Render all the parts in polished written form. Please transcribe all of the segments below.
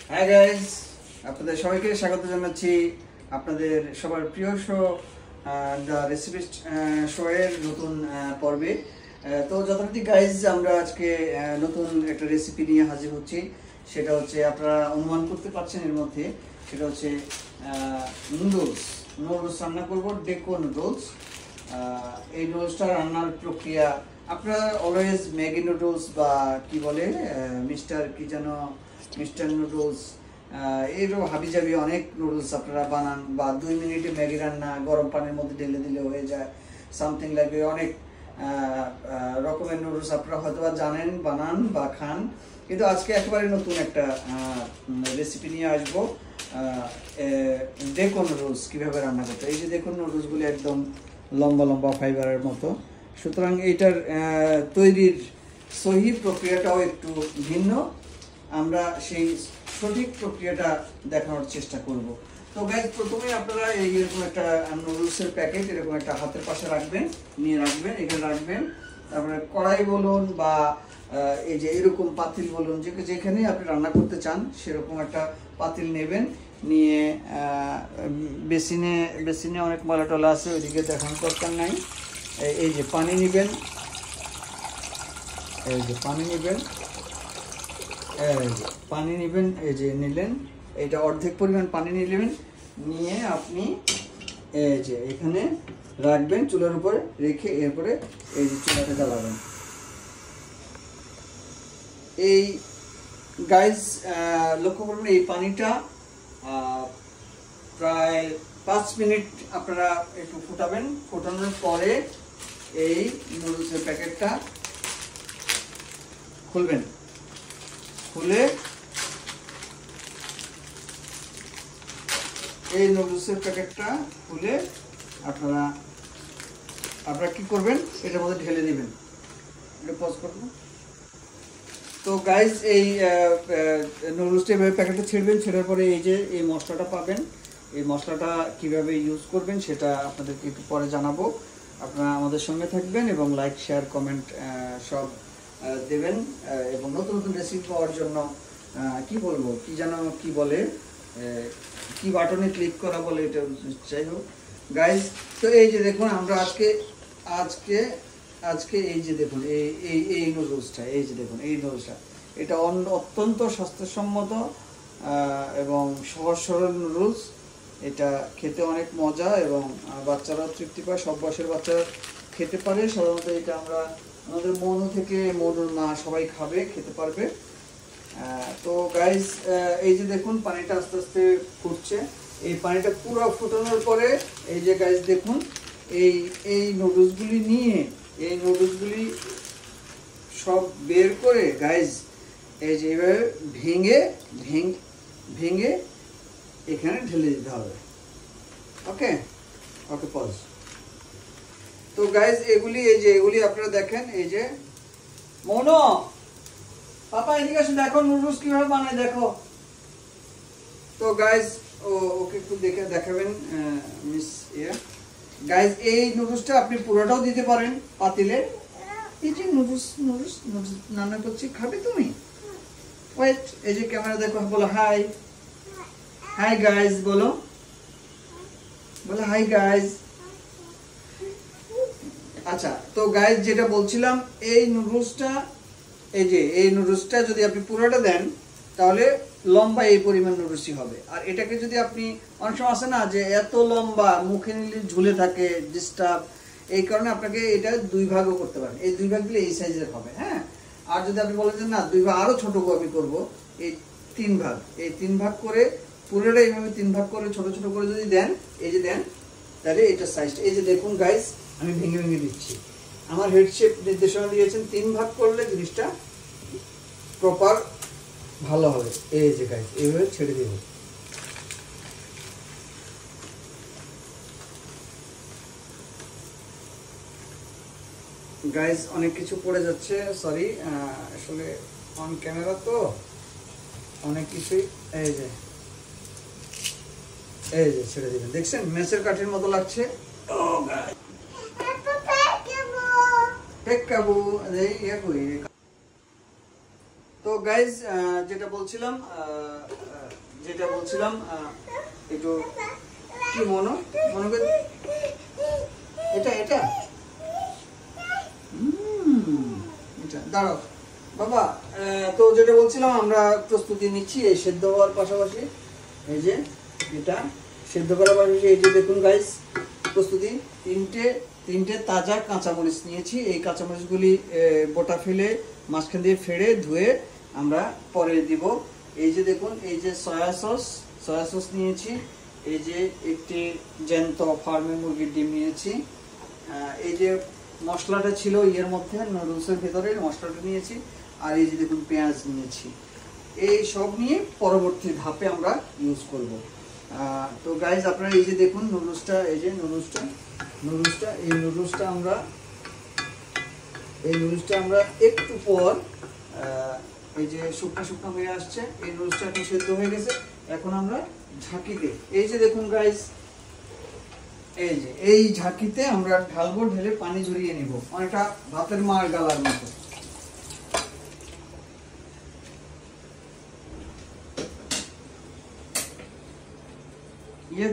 Hi guys, আপনাদের সবাইকে স্বাগত জানাচ্ছি আপনাদের সবার প্রিয় শো দ্য রেসিপি শো এর নতুন পর্বে। তো যথারীতি গাইস, আমরা আজকে নতুন একটা রেসিপি নিয়ে হাজির হচ্ছি। সেটা হচ্ছে, আপনারা অনুমান করতে পারছেন এর মধ্যে, সেটা হচ্ছে নুডলস রান্না করব, ডেকো নুডলস। এই নুডলসটা রান্নার প্রক্রিয়া, আপনারা অলওয়েজ ম্যাগি নুডলস বা কি বলে মিস্টার নুডলস, এরও হাবিজাবি অনেক নুডলস আপনারা বানান, বা 2 মিনিটে ম্যাগি রান্না গরম পানির মধ্যে ঢেলে দিলে হয়ে যায়, সামথিং লাগবে। অনেক রকমের নুডলস আপনারা হয়তো বা জানেন, বানান বা খান। কিন্তু আজকে একেবারে নতুন একটা রেসিপি নিয়ে আসবো, ডেকো নুডলস কীভাবে রান্না করতে। এই যে দেখুন, নুডলসগুলি একদম লম্বা লম্বা ফাইবারের মতো। সুতরাং এইটার তৈরির সহি প্রক্রিয়াটাও একটু ভিন্ন। আমরা সেই সঠিক প্রক্রিয়াটা দেখানোর চেষ্টা করব। তো গাইজ, প্রথমে আপনারা এইরকম একটা নুডলসের প্যাকেট এরকম একটা হাতের পাশে নিয়ে রাখবেন, এখানে রাখবেন। তারপরে কড়াই বলুন বা এই যে এরকম পাতিল বলুন, যেখানে আপনি রান্না করতে চান সেরকম একটা পাতিল নেবেন। নিয়ে বেসিনে অনেক ময়লা টলা আছে, ওইদিকে দেখানোর দরকার নাই। এই যে পানি নেবেন, এই যে পানি নেবেন, এই যে নিলেন, এইটা অর্ধেক পরিমাণ পানি নিলেন। নিয়ে আপনি এই যে এখানে রাখবেন চুলার উপরে রেখে, এরপরে এই যে চুলাটা জ্বালাবেন। এই গাইজ লক্ষ্য করবেন, এই পানিটা প্রায় 5 মিনিট আপনারা একটু ফুটাবেন। ফোটানোর পরে এই নুডলসের প্যাকেটটা খুলবেন। খুলে এই নুডলসের প্যাকেটটা খুলে আপনারা কি করবেন, এটার মধ্যে ঢেলে দিবেন। এটা পজ করব। তো গাইজ, এই নুডলসটা এভাবে প্যাকেটটা ছেড়বেন। ছেড়ার পরে এই যে এই মশলাটা পাবেন, এই মশলাটা কিভাবে ইউজ করবেন সেটা আপনাদেরকে একটু পরে জানাবো। আপনারা আমাদের সঙ্গে থাকবেন এবং লাইক, শেয়ার, কমেন্ট সব দেবেন। এবং নতুন নতুন রেসিপি পাওয়ার জন্য কি বলে কি বাটনে ক্লিক করা বলে, এটা যাই হোক গাইজ। তো এই যে দেখুন, আমরা আজকে এই যে দেখুন এই নুডলসটা, এই যে দেখুন এই নুডলসটা, এটা অত্যন্ত স্বাস্থ্যসম্মত এবং সহজ সরল নুডলস। এটা খেতে অনেক মজা এবং বাচ্চারাও তৃপ্তি পায়, সব বয়সের বাচ্চারা খেতে পারে। সাধারণত এটা আমরা আমাদের মনুর মা সবাই খেতে পারবে। তো গাইজ, এই যে দেখুন পানিটা আস্তে আস্তে ফুটছে। এই পানিটা পুরো ফুটানোর পরে এই যে গাইজ দেখুন, এই নুডলসগুলি সব বের করে গাইজ, এই যে এইভাবে ভেঙে এখানে ঢেলে দিতে হবে। ওকে পজ। তো গাইজ, এগুলি আপনারা দেখেন, এই যে মনো, পাপা এদিকে এসে দেখো নুডলস কিভাবে বানায়, দেখো। তো গাইজ, ওকে একটু দেখাবেন মিস গাইজ। এই নুডলসটা আপনি পুরোটাও দিতে পারেন পাতিলে। এই যে নুডলস রান্না করছি, খাবে তুমি? ওয়েট, এই যে ক্যামেরা দেখো, বলো হাই গাইজ, বলো হাই গাইজ। আচ্ছা, তো গাইজ যেটা বলছিলাম, এই নুডলসটা যদি আপনি পুরোটা দেন তাহলে লম্বা এই পরিমাণ নুডলসই হবে। আর এটাকে যদি আপনি, অনেক সময় আছে না যে এত লম্বা মুখে নিলে ঝুলে থাকে, ডিস্টার্ব, এই কারণে আপনাকে এটা 2 ভাগও করতে পারেন। এই 2 ভাগ দিলে এই সাইজের হবে। হ্যাঁ, আর যদি আপনি বলেন যে না 2 ভাগ আরো ছোট আমি করবো, এই 3 ভাগ করে পুরোটা এইভাবে 3 ভাগ করে ছোট ছোট করে যদি দেন, এই যে দেন, তাহলে এটা সাইজটা এই যে দেখুন গাইজ, আমি ভেঙে দিচ্ছি। আমার হেড শেপ নির্দেশনা দিয়েছেন 3 ভাগ করলে জিনিসটা প্রপার ভালো হবে। এই যে গাইজ, এইভাবে ছেড়ে দেব। গাইজ, অনেক কিছু পড়ে যাচ্ছে, সরি, আসলে অন ক্যামেরা তো অনেক কিছুই। এই যে ছেড়ে দিবেন, দেখছেন মেসের কাঠির মতো লাগছে। তো গাইজ যেটা বলছিলাম একটু কি মনে করে এটা এটা এটা দাঁড়াও বাবা। তো যেটা বলছিলাম আমরা প্রস্তুতি নিচ্ছি এই সেদ্ধ হওয়ার পাশাপাশি, এই যে এটা সেদ্ধ করার পাশাপাশি এই যে দেখুন গাইজ প্রস্তুতি। তিনটে তাজা কাঁচামরিচ নিয়েছি। এই কাঁচামরিচগুলি বোটা ফেলে মাঝখান দিয়ে ফেড়ে ধুয়ে আমরা পরে দিব। এই যে দেখুন, এই যে সয়া সস নিয়েছি, এই যে একটি জ্যান্ত ফার্মের মুরগির ডিম নিয়েছি, এই যে মশলাটা ছিল এর মধ্যে নুডলসের ভেতরে মশলাটা নিয়েছি, আর এই যে দেখুন পেঁয়াজ নিয়েছি। এই সব নিয়ে পরবর্তী ধাপে আমরা ইউজ করব। তো গাইজ আপনারা এই যে দেখুন নুডলসটা, এই যে নুডলসটা আমরা একটু পর এই যে শুকনো হয়ে আসছে, এই নুডলসটা এখন সেদ্ধ হয়ে গেছে। এখন আমরা ঝাঁকিতে, এই যে দেখুন গাইজ, এই ঝাঁকিতে আমরা ঢালবো, ঢেলে পানি ঝরিয়ে নিব, অনেকটা ভাতের মার গালার মতো।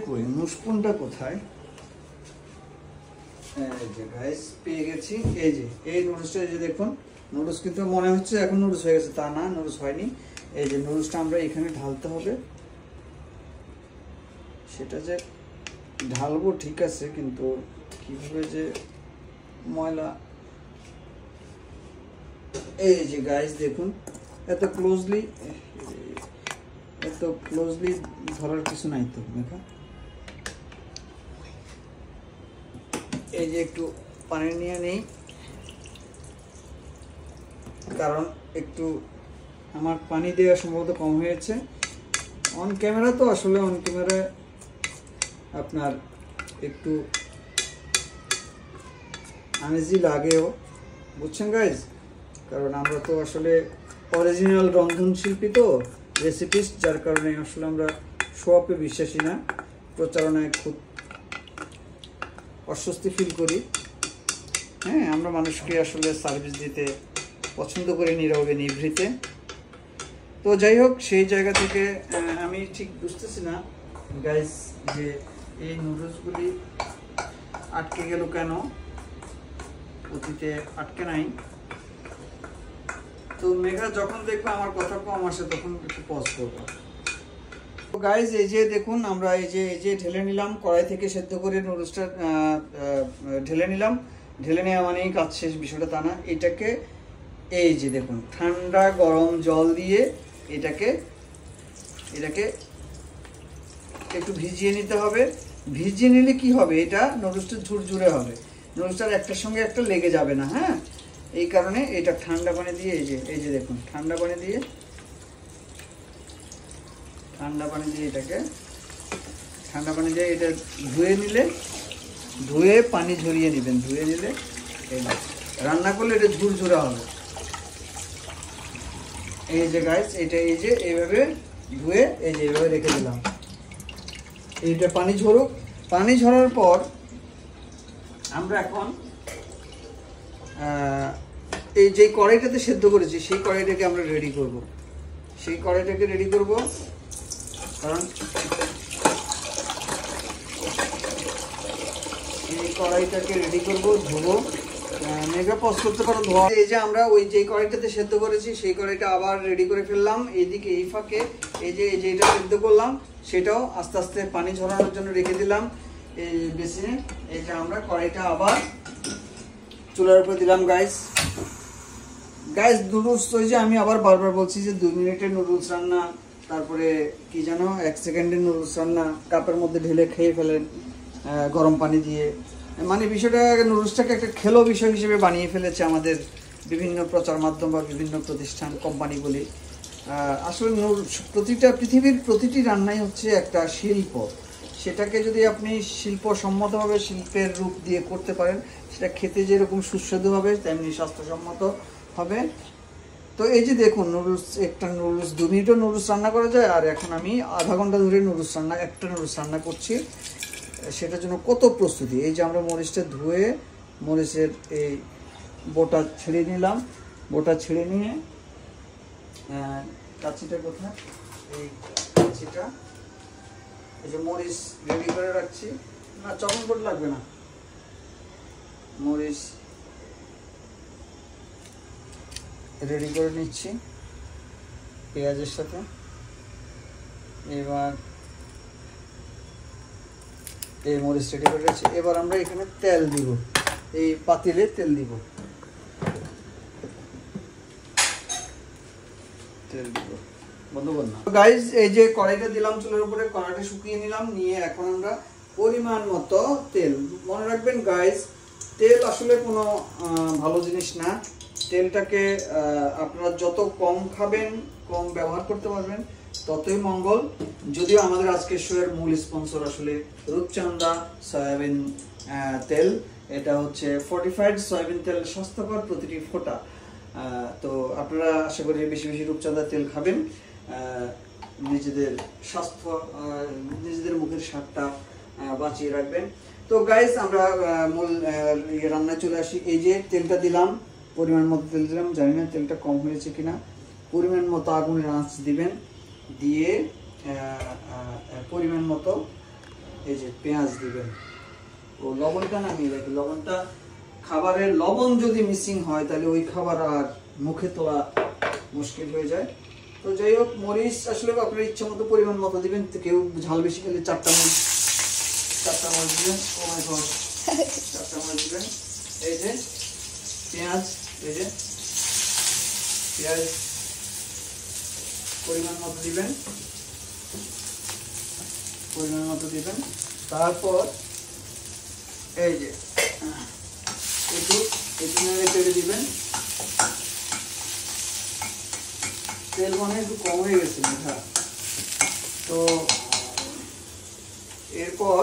করি নুস্পুনটা কোথায়? এই যে গাইস পেয়ে গেছি। এই নুডলসটা, এই যে দেখুন নুডলস কিন্তু মনে হচ্ছে এখন নুডলস হয়ে গেছে, তা না, নুডলস হয়নি। এই যে নুডলসটা আমরা এখানে ঢালতে হবে। সেটা যে ঢালবো ঠিক আছে, কিন্তু কিভাবে যে ময়লা। এই যে গাইস দেখুন এত ক্লোজলি ধরার কিছু নাই তো দেখা। এই যে একটু পানি নিয়ে নেই, কারণ একটু আমার পানি দেওয়া সম্ভবত কম হয়েছে। অন ক্যামেরা তো আসলে অন ক্যামেরায় আপনার একটু আনইজি লাগেও, বুঝছেন গাইজ, কারণ আমরা তো আসলে অরিজিনাল রন্ধনশিল্পী তো, রেসিপিস্ট, যার কারণে আসলে আমরা শো অফে বিশ্বাসী না, প্রচারণায় খুব অস্বস্তি ফিল করি। হ্যাঁ, আমরা মানুষকে আসলে সার্ভিস দিতে পছন্দ করি নীরবে নিভৃতে। তো যাই হোক, সেই জায়গা থেকে আমি ঠিক বুঝতেছি না গাইজ যে এই নুডলসগুলি আটকে গেল কেন, অতীতে আটকে নাই। তো মেঘা যখন দেখবে আমার কথা কম আসে তখন একটু পজ করবো। তো গাইজ এই যে দেখুন আমরা এই যে ঢেলে নিলাম কড়াই থেকে, সেদ্ধ করে নুডলসটা ঢেলে নিলাম। ঢেলে নেওয়া মানেই কাজ শেষ, বিষয়টা তা না। এটাকে এই যে দেখুন ঠান্ডা গরম জল দিয়ে এটাকে একটু ভিজিয়ে নিতে হবে। ভিজিয়ে নিলে কি হবে, এটা নুডলসটা ঝুরঝুরে হবে, নুডলসটার একটার সঙ্গে একটা লেগে যাবে না। হ্যাঁ, এই কারণে এটা ঠান্ডা পানি দিয়ে এই যে দেখুন ঠান্ডা পানি দিয়ে এটা ধুয়ে পানি ঝরিয়ে নেবেন। ধুয়ে নিলে রান্না করলে এটা ঝুরঝুরা হবে। এই যে গাইস এটা এইভাবে ধুয়ে এইভাবে রেখে দিলাম। এইটা পানি ঝরুক। পানি ঝরার পর আমরা এখন এই যে কড়াইটাতে সেদ্ধ করেছি সেই কড়াইটাকে আমরা রেডি করব। কারণ এই কড়াইটাকে রেডি করব, ধোবো, মেগা পজ করতে পারো ধোয়া। এই যে আমরা ওই যে কড়াইটাতে সেদ্ধ করেছি সেই কড়াইটা আবার রেডি করে ফেললাম। এইদিকে এই ফাঁকে এই যে এটা সেদ্ধ করলাম সেটাও আস্তে আস্তে পানি ঝরানোর জন্য রেখে দিলাম এই বেসিনে। এই যে আমরা কড়াইটা আবার চুলার উপরে দিলাম। গাইস নুডলস, ওই যে আমি আবার বারবার বলছি যে 2 মিনিটের নুডলস রান্না, তারপরে কি জানো 1 সেকেন্ডের নুডলস রান্না, কাপের মধ্যে ঢেলে খেয়ে ফেলেন গরম পানি দিয়ে। মানে বিষয়টা নুডলসটাকে একটা খেলো বিষয় হিসেবে বানিয়ে ফেলেছে আমাদের বিভিন্ন প্রচার মাধ্যম বা বিভিন্ন প্রতিষ্ঠান, কোম্পানিগুলি। আসলে পৃথিবীর প্রতিটি রান্নাই হচ্ছে একটা শিল্প। সেটাকে যদি আপনি শিল্পসম্মতভাবে শিল্পের রূপ দিয়ে করতে পারেন, সেটা খেতে যেরকম সুস্বাদু হবে তেমনি স্বাস্থ্যসম্মত হবে। তো এই যে দেখুন একটা নুডলস 2 মিনিটও নুডলস রান্না করা যায়, আর এখন আমি আধা ঘন্টা ধরে একটা নুডলস রান্না করছি। সেটার জন্য কত প্রস্তুতি। এই যে আমরা মরিচটা ধুয়ে মরিচের এই বোটা ছেড়ে নিলাম। বোটা ছেড়ে নিয়ে কাছিটা কোথায়? এই কাছিটা, এই যে মরিচ রেডি করে রাখছি। না, চপন বোর্ড লাগবে না, মরিচ রেডি করে নিচ্ছি পেঁয়াজের সাথে। এবার এই মরিচ রেডি করে রাখছি। এবার আমরা এখানে তেল দিব, এই পাতিলে তেল দিব, তেল দিব বন্ধ কর না। গাইজ এই যে কড়াইটা দিলাম চুলের উপরে, কড়াইটা শুকিয়ে নিলাম, নিয়ে এখন আমরা পরিমাণ মতো তেল। মনে রাখবেন গাইজ, তেল আসলে কোনো ভালো জিনিস না। তেলটাকে আপনারা যত কম খাবেন, কম ব্যবহার করতে পারবেন, ততই মঙ্গল। যদিও আমাদের আজকের শোয়ের মূল স্পন্সর আসলে রূপচাঁদা সয়াবিন তেল। এটা হচ্ছে ফর্টিফাইড সয়াবিন তেল, স্বাস্থ্যকর প্রতিটি ফোঁটা। তো আপনারা আশা করি বেশি বেশি রূপচাঁদা তেল খাবেন, নিজেদের স্বাস্থ্য, নিজেদের মুখের স্বাদটা বাঁচিয়ে রাখবেন। তো গাইস আমরা মূল রান্নায় চলে আসি। এই যে তেলটা দিলাম, পরিমাণ মতো তেল দিলাম, জানি না তেলটা কম হয়েছে কিনা। পরিমাণ মতো আগুনের আঁচ দিবেন, দিয়ে পরিমাণ মতো এই যে পেঁয়াজ দিবেন। ও লবণটা নামিয়ে রাখি, লবণটা খাবারের লবণ যদি মিসিং হয় তাহলে ওই খাবার আর মুখে তোলা মুশকিল হয়ে যায়। তো যাই হোক, মরিচ আসলে আপনার ইচ্ছা মতো পরিমাণ মতো দিবেন। কেউ ঝাল বেশি খেলে 4টা মরিচ দিবেন। ও মাই গড, 4টা মরিচ দিবেন। এই যে পেঁয়াজ, এই যে পেঁয়াজ পরিমাণ মতো দিবেন, পরিমাণ মতো দিবেন। তারপর এই যে একটু নেড়ে চেড়ে দিবেন। তেল মনে একটু কম হয়ে গেছে মিঠা। তো এরপর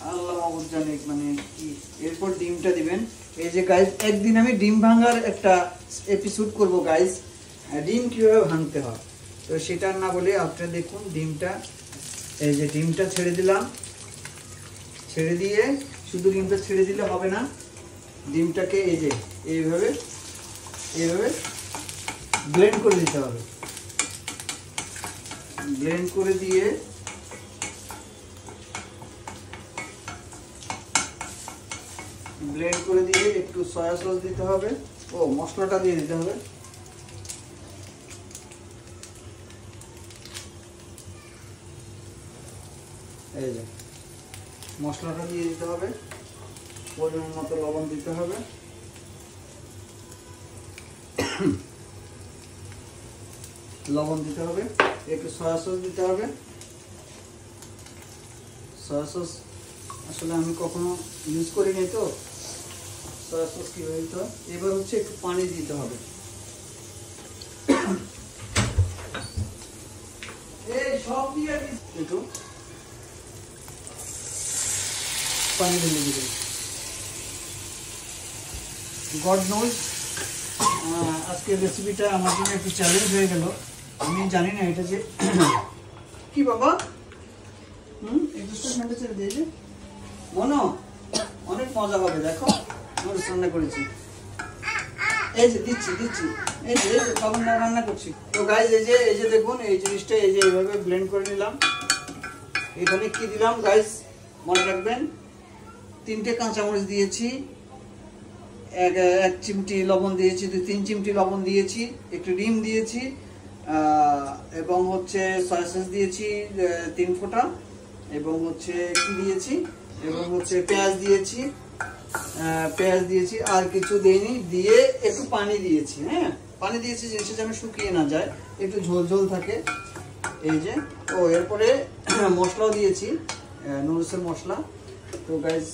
আল্লাহ মাহবুব জানে মানে কি, এরপর ডিমটা দিবেন। এই যে গাইজ, একদিন আমি ডিম ভাঙার একটা এপিসোড করব গাইজ, ডিম কিভাবে ভাঙতে হয়। তো সেটা না বলে আপনারা দেখুন ডিমটা, এই যে ডিমটা ছেড়ে দিলাম। ছেড়ে দিয়ে শুধু ডিমটা ছেড়ে দিলে হবে না, ডিমটাকে এই যে এইভাবে ব্লেন্ড করে দিতে হবে। ব্লেন্ড করে দিয়ে একটু সয়া সস দিতে হবে। ও মশলাটা দিয়ে দিতে হবে। এই যে মশলাটা দিয়ে দিতে হবে, পরিমাণ মতো লবণ দিতে হবে, লবণ দিতে হবে, একটু সয়া সস দিতে হবে। সয়া সস আসলে আমি কখনো ইউজ করিনি, তো সয়া সস কিভাবে দিতে হয়। এবার হচ্ছে একটু পানি দিতে হবে। এই সব দিয়ে একটু পানি ঢেলে দিবেন। গড নোজ, আজকের রেসিপিটা আমার জন্য একটু চ্যালেঞ্জ হয়ে গেল। আমি জানি না এটা যে কি বাবা, একটু ঠান্ডা ছেড়ে দিয়েছে মনো, অনেক মজা হবে। দেখো মরিচ রান্না করেছি, এই যে দিচ্ছি এই যে খাবার রান্না করছি। তো গাইজ এই যে দেখুন এই জিনিসটা এই যে এইভাবে ব্লেন্ড করে নিলাম। এখানে কি দিলাম গাইজ মনে রাখবেন, 3টে কাঁচামরিচ দিয়েছি, এক চিমটি লবণ দিয়েছি, 3 চিমটি লবণ দিয়েছি, একটু ডিম দিয়েছি, এবং হচ্ছে সয়া সস দিয়েছি 3 ফোঁটা, এবং হচ্ছে কি দিয়েছি, এবং হচ্ছে পেঁয়াজ দিয়েছি, আর কিছু দেইনি। দিয়ে একটু পানি দিয়েছি। হ্যাঁ, পানি দিয়েছি জিনিসটা যেন শুকিয়ে না যায়, একটু ঝোল ঝোল থাকে। এই যে এরপরে মশলাও দিয়েছি, নুডলসের মশলা। তো গাইজ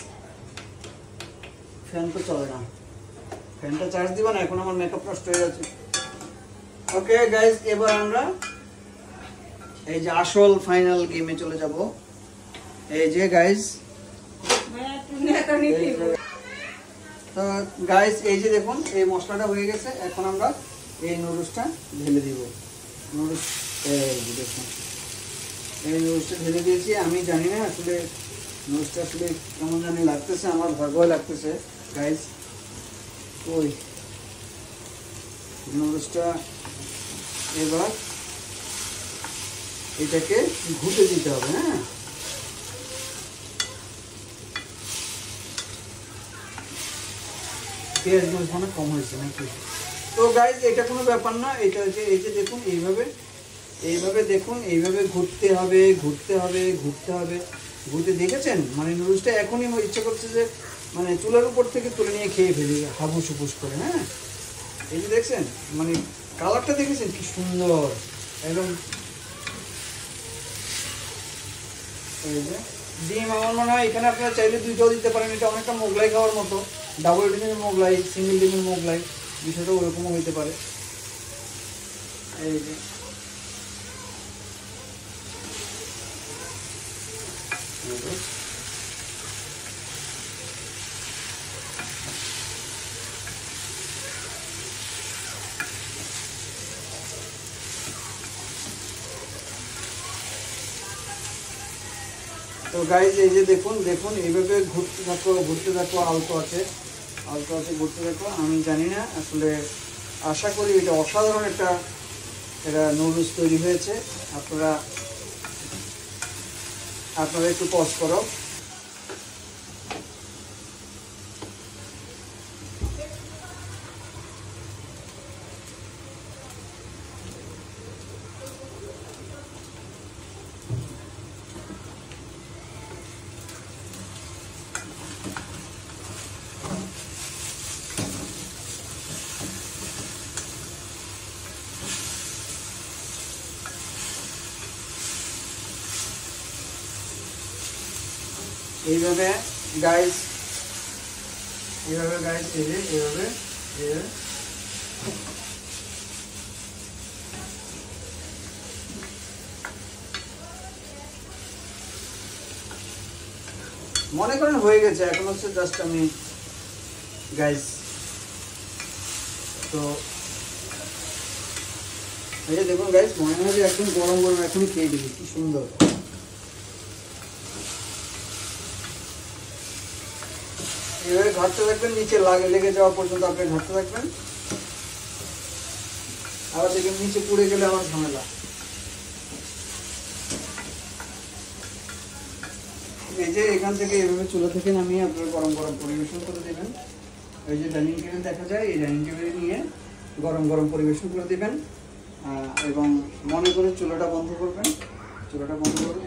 ফ্যান তো চলে না, ফ্যানটা চার্জ দিবা না, এখন আমার মেকআপ নষ্ট হয়ে যাচ্ছে। ওকে গাইজ, এবার আমরা এই যে আসল ফাইনাল গেমে চলে যাব। এই যে গাইজ, তো গাইজ এই যে দেখুন এই মশলাটা হয়ে গেছে। এখন আমরা এই নুডলসটা ঢেলে দিব। নুডলস দেখুন, এই নুডলসটা ঢেলে দিয়েছি। আমি জানি না আসলে নুডলসটা আসলে কেমন জানি লাগতেছে, আমার ভয় লাগতেছে গাইজ। ওই নুডলসটা এবার এটাকে ঘুটে দিতে হবে। হ্যাঁ, পেঁয়াজ মশলা কম হয়েছে নাকি? তো গাইজ এটা কোনো ব্যাপার না, এটা যে এই যে দেখুন এইভাবে দেখুন, এইভাবে ঘুরতে হবে ঘুরতে হবে ঘুরতে হবে। ঘুরতে দেখেছেন মানে নুডলসটা এখনই আমার ইচ্ছা করছে যে মানে চুলার উপর থেকে তুলে নিয়ে খেয়ে ফেলি হাবুস হুবুস করে। হ্যাঁ, এই যে দেখছেন মানে কালারটা দেখেছেন কি সুন্দর একদম। এই যে ডিম আমার মনে হয় এখানে আপনারা চাইলে দুইটাও দিতে পারেন, এটা অনেকটা মোগলাই খাওয়ার মতো, ডাবল ডিমের মোগলাই, সিঙ্গেল ডিমের মোগলাই, বিষয়টা ওরকমও হইতে পারে। এই যে তো গাইজ এই যে দেখুন দেখুন এইভাবে ঘুরতে থাকো আলতো আছে ঘুরতে থাকো। আমি জানি না আসলে, আশা করি এটা অসাধারণ একটা নুডলস তৈরি হয়েছে। আপনারা একটু পজ করো। এইভাবে গাইজ এইভাবে মনে করেন হয়ে গেছে। এখন হচ্ছে জাস্ট আমি গাইজ, তো এই যে দেখুন গাইজ মনে হয় যে একদম গরম গরম এখনই খেয়ে দিবি, কি সুন্দর। এবারে ঘাটতে থাকবেন, নিচে লেগে যাওয়া পর্যন্ত আপনি ঘাটতে থাকবেন। আবার দেখবেন নিচে পুড়ে গেলে আমার ঝামেলা। এই যে এখান থেকে এভাবে চুলা থেকে নামিয়ে আপনার গরম গরম পরিবেশন করে দেবেন। এই যে ডাইনিং টেবিল দেখা যায়, এই ডাইনিং টেবিলে নিয়ে গরম গরম পরিবেশন করে দেবেন। এবং মনে করে চুলাটা বন্ধ করবেন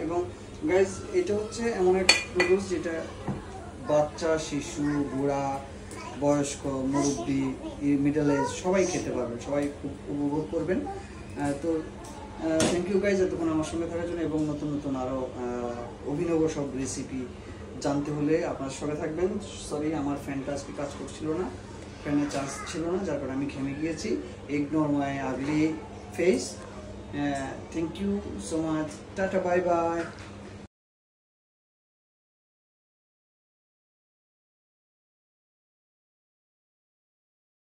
এবং গাইজ এটা হচ্ছে এমন একটা নুডলস যেটা বাচ্চা, শিশু, বুড়া, বয়স্ক, মুরব্বী, মিডল এজ সবাই খেতে পারবেন, সবাই খুব উপভোগ করবেন। তো থ্যাংক ইউ গাইজ এতক্ষণ আমার সঙ্গে থাকার জন্য, এবং নতুন নতুন আরও অভিনব সব রেসিপি জানতে হলে আপনার সঙ্গে থাকবেন। সরি, আমার ফ্যানটা আজকে কাজ করছিল না, ফ্যানে চার্জ ছিল না, যার কারণে আমি ঘেমে গিয়েছি। Ignore my ugly face. Thank you so much, tata, bye by.